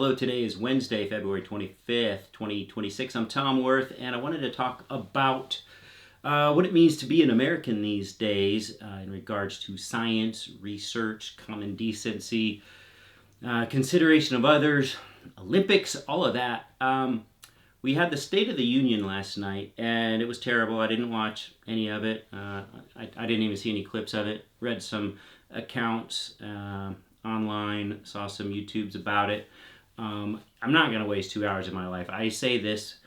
Hello, today is Wednesday, February 25th, 2026. I'm Tom Worth, and I wanted to talk about what it means to be an American these days in regards to science, research, common decency, consideration of others, Olympics, all of that. We had the State of the Union last night, and it was terrible. I didn't watch any of it. I didn't even see any clips of it. Read some accounts online, saw some YouTubes about it. I'm not going to waste 2 hours of my life. I say this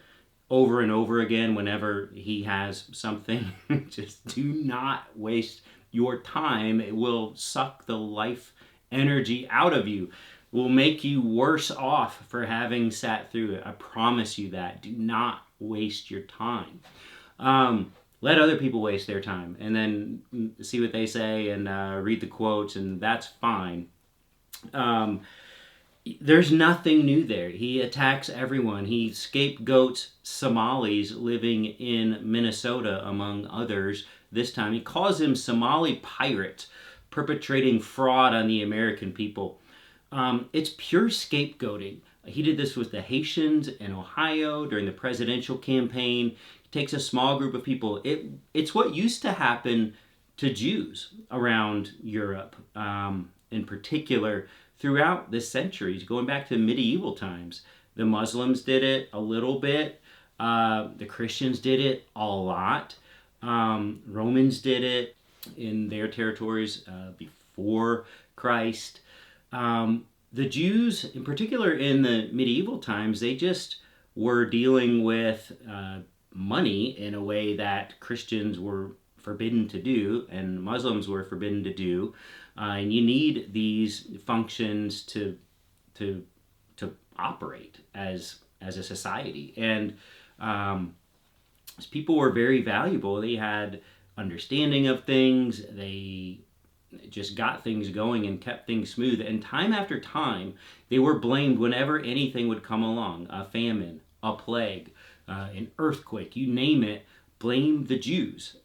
over and over again whenever he has something. Just do not waste your time. It will suck the life energy out of you. It will make you worse off for having sat through it. I promise you that. Do not waste your time. Let other people waste their time and then see what they say and read the quotes, and that's fine. There's nothing new there. He attacks everyone. He scapegoats Somalis living in Minnesota, among others. This time he calls them Somali pirates, perpetrating fraud on the American people. It's pure scapegoating. He did this with the Haitians in Ohio during the presidential campaign. He takes a small group of people. It's what used to happen to Jews around Europe, in particular, throughout the centuries, going back to medieval times. The Muslims did it a little bit. The Christians did it a lot. Romans did it in their territories before Christ. The Jews, in particular in the medieval times, they just were dealing with money in a way that Christians were forbidden to do and Muslims were forbidden to do. And you need these functions to operate as a society. And people were very valuable. They had understanding of things. They just got things going and kept things smooth. And time after time, they were blamed whenever anything would come along. A famine, a plague, an earthquake, you name it, blame the Jews.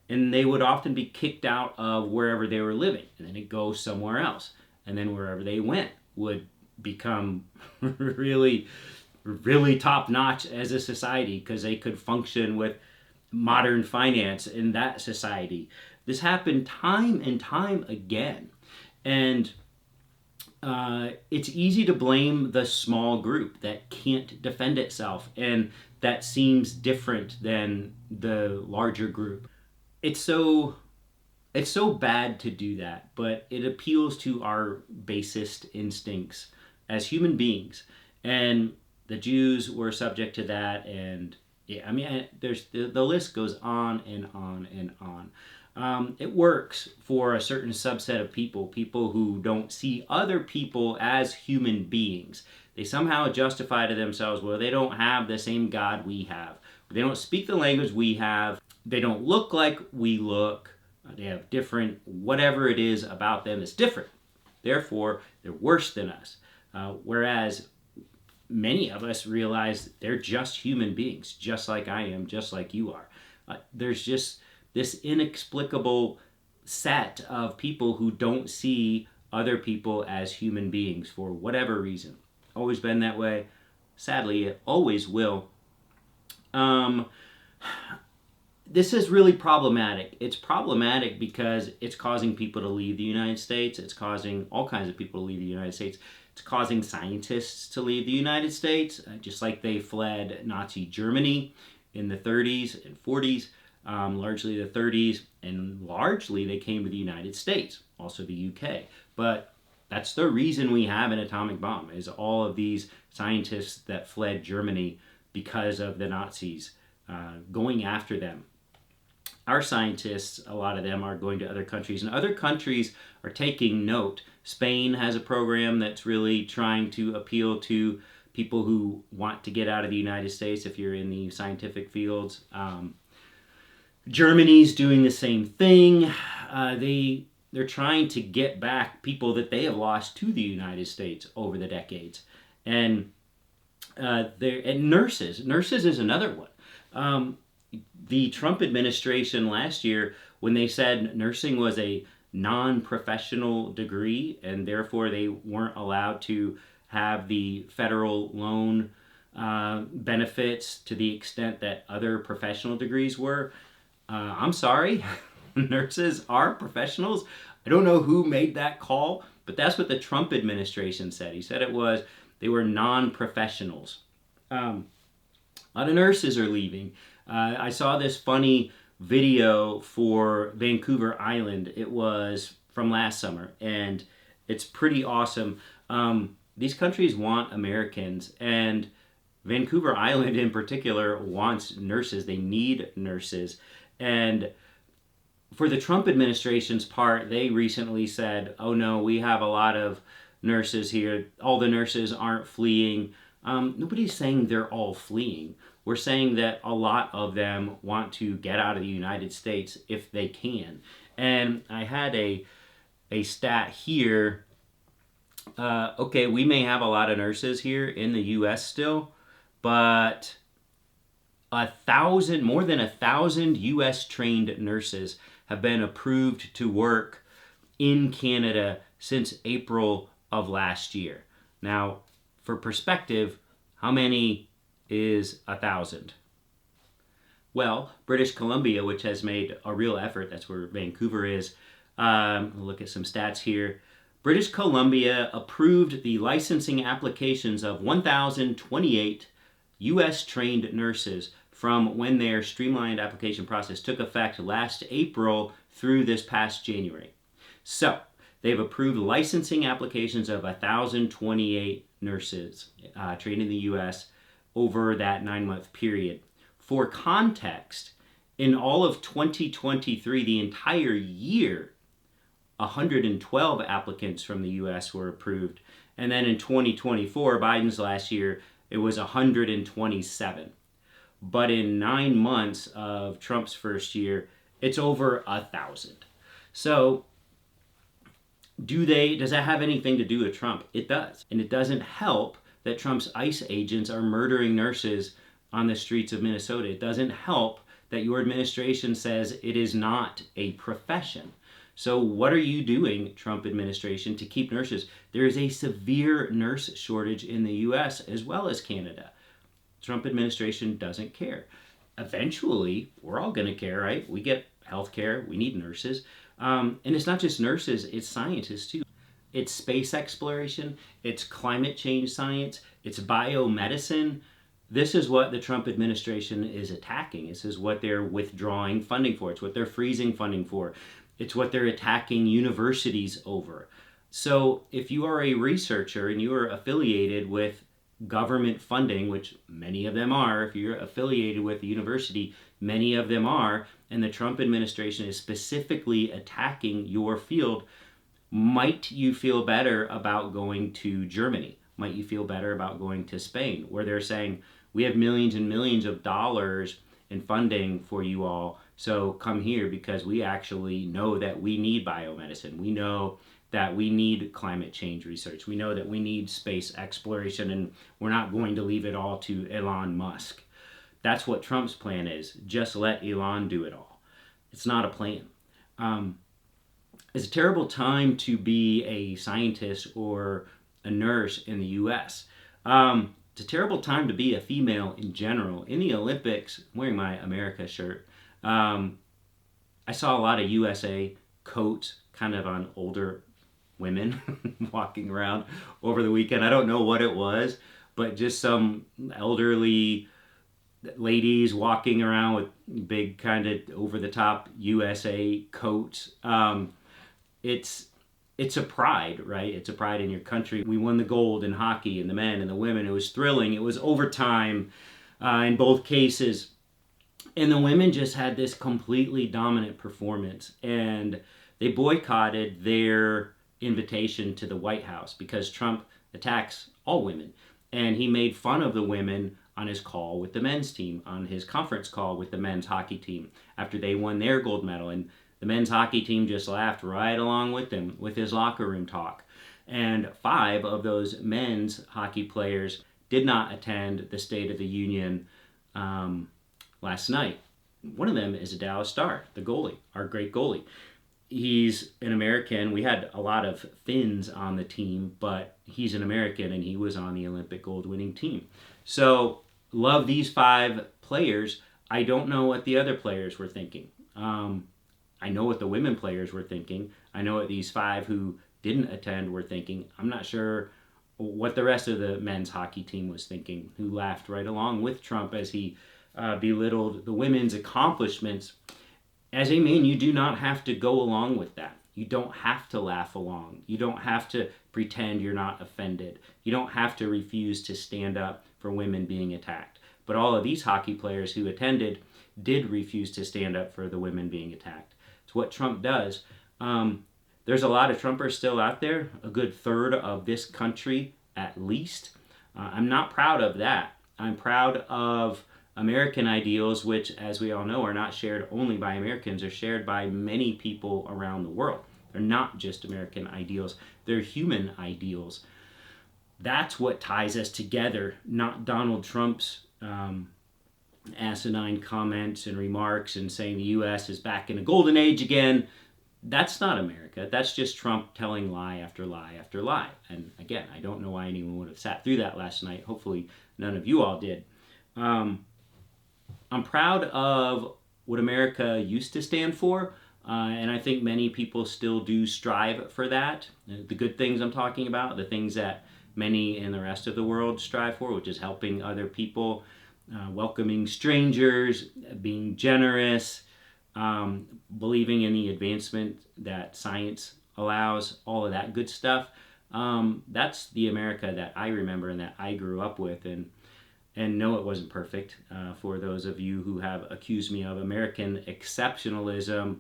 And they would often be kicked out of wherever they were living. And then it goes somewhere else. And then wherever they went would become really, really top-notch as a society because they could function with modern finance in that society. This happened time and time again. And it's easy to blame the small group that can't defend itself and that seems different than the larger group. It's so bad to do that, but it appeals to our basest instincts as human beings. And the Jews were subject to that, and there's the list goes on and on and on. It works for a certain subset of people who don't see other people as human beings. They somehow justify to themselves, well, they don't have the same God we have. They don't speak the language we have. They don't look like we look. They have different, whatever it is about them is different. Therefore, they're worse than us. Whereas many of us realize they're just human beings, just like I am, just like you are. There's just this inexplicable set of people who don't see other people as human beings for whatever reason. Always been that way. Sadly, it always will. This is really problematic. It's problematic because it's causing people to leave the United States. It's causing all kinds of people to leave the United States. It's causing scientists to leave the United States, just like they fled Nazi Germany in the 30s and 40s, largely the 30s, and largely they came to the United States, also the UK. But that's the reason we have an atomic bomb, is all of these scientists that fled Germany because of the Nazis going after them. Our scientists, a lot of them, are going to other countries, and other countries are taking note. Spain has a program that's really trying to appeal to people who want to get out of the United States if you're in the scientific fields. Germany's doing the same thing. They're trying to get back people that they have lost to the United States over the decades. And nurses is another one. The Trump administration last year, when they said nursing was a non-professional degree and therefore they weren't allowed to have the federal loan benefits to the extent that other professional degrees were. I'm sorry, nurses are professionals. I don't know who made that call, but that's what the Trump administration said. He said they were non-professionals. A lot of nurses are leaving. I saw this funny video for Vancouver Island. It was from last summer, and it's pretty awesome. These countries want Americans, and Vancouver Island in particular wants nurses. They need nurses. And for the Trump administration's part, they recently said, oh no, we have a lot of nurses here. All the nurses aren't fleeing. Nobody's saying they're all fleeing. We're saying that a lot of them want to get out of the United States if they can. And I had a stat here. Okay, we may have a lot of nurses here in the U.S. still, but more than 1,000 U.S. trained nurses have been approved to work in Canada since April of last year. Now, for perspective, how many is 1,000? Well, British Columbia, which has made a real effort, that's where Vancouver is. We'll look at some stats here. British Columbia approved the licensing applications of 1,028 U.S. trained nurses from when their streamlined application process took effect last April through this past January. So, they've approved licensing applications of 1,028 nurses trained in the U.S. over that 9-month period. For context, in all of 2023, the entire year, 112 applicants from the U.S. were approved. And then in 2024, Biden's last year, it was 127. But in 9 months of Trump's first year, it's over 1,000. So, does that have anything to do with Trump? It does. And it doesn't help that Trump's ICE agents are murdering nurses on the streets of Minnesota. It doesn't help that your administration says it is not a profession. So what are you doing, Trump administration, to keep nurses? There is a severe nurse shortage in the U.S. as well as Canada. Trump administration doesn't care. Eventually, we're all going to care, right? We get health care. We need nurses. And it's not just nurses, it's scientists too. It's space exploration. It's climate change science. It's biomedicine. This is what the Trump administration is attacking. This is what they're withdrawing funding for. It's what they're freezing funding for. It's what they're attacking universities over. So if you are a researcher and you are affiliated with government funding, which many of them are, if you're affiliated with the university, many of them are, and the Trump administration is specifically attacking your field, might you feel better about going to Germany? Might you feel better about going to Spain, where they're saying, we have millions and millions of dollars in funding for you all, so come here because we actually know that we need biomedicine. We know that we need climate change research. We know that we need space exploration, and we're not going to leave it all to Elon Musk. That's what Trump's plan is. Just let Elon do it all. It's not a plan. It's a terrible time to be a scientist or a nurse in the U.S. It's a terrible time to be a female in general. In the Olympics, I'm wearing my America shirt, I saw a lot of USA coats kind of on older women walking around over the weekend. I don't know what it was, but just some elderly ladies walking around with big kind of over-the-top USA coats. It's a pride, right? It's a pride in your country. We won the gold in hockey, and the men and the women. It was thrilling. It was overtime in both cases. And the women just had this completely dominant performance. And they boycotted their invitation to the White House because Trump attacks all women. And he made fun of the women on his call with the men's team, on his conference call with the men's hockey team after they won their gold medal. And the men's hockey team just laughed right along with him with his locker room talk. And 5 of those men's hockey players did not attend the State of the Union last night. One of them is a Dallas Star, the goalie, our great goalie. he's an American. We had a lot of Finns on the team, but he's an American and he was on the Olympic gold winning team. So, love these 5 players. I don't know what the other players were thinking. I know what the women players were thinking. I know what these 5 who didn't attend were thinking. I'm not sure what the rest of the men's hockey team was thinking, who laughed right along with Trump as he belittled the women's accomplishments. As a man, you do not have to go along with that. You don't have to laugh along. You don't have to pretend you're not offended. You don't have to refuse to stand up for women being attacked. But all of these hockey players who attended did refuse to stand up for the women being attacked. It's what Trump does. There's a lot of Trumpers still out there, a good third of this country at least. I'm not proud of that. I'm proud of American ideals, which, as we all know, are not shared only by Americans. They're shared by many people around the world. They're not just American ideals. They're human ideals. That's what ties us together, not Donald Trump's asinine comments and remarks and saying the U.S. is back in a golden age again. That's not America. That's just Trump telling lie after lie after lie. And again, I don't know why anyone would have sat through that last night. Hopefully none of you all did. I'm proud of what America used to stand for, and I think many people still do strive for that. The good things I'm talking about, the things that many in the rest of the world strive for, which is helping other people, welcoming strangers, being generous, believing in the advancement that science allows, all of that good stuff. That's the America that I remember and that I grew up with. And no, it wasn't perfect. For those of you who have accused me of American exceptionalism,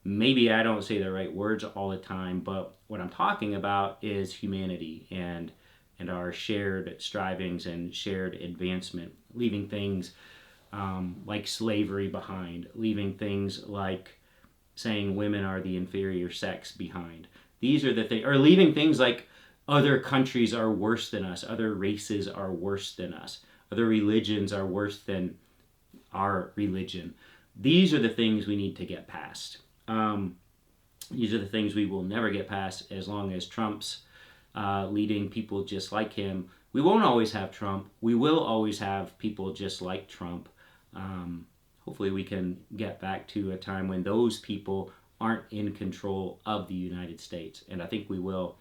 maybe I don't say the right words all the time, but what I'm talking about is humanity and our shared strivings and shared advancement, leaving things like slavery behind, leaving things like saying women are the inferior sex behind. These are the things, or leaving things like other countries are worse than us, other races are worse than us, other religions are worse than our religion. These are the things we need to get past. These are the things we will never get past as long as Trump's leading people just like him. We won't always have Trump. We will always have people just like Trump. Hopefully we can get back to a time when those people aren't in control of the United States. And I think we will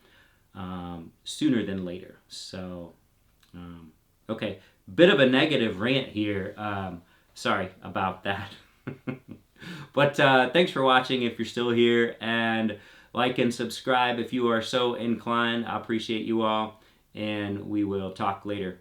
sooner than later. So, okay, bit of a negative rant here. Sorry about that. But thanks for watching if you're still here, and like and subscribe if you are so inclined. I appreciate you all, and we will talk later.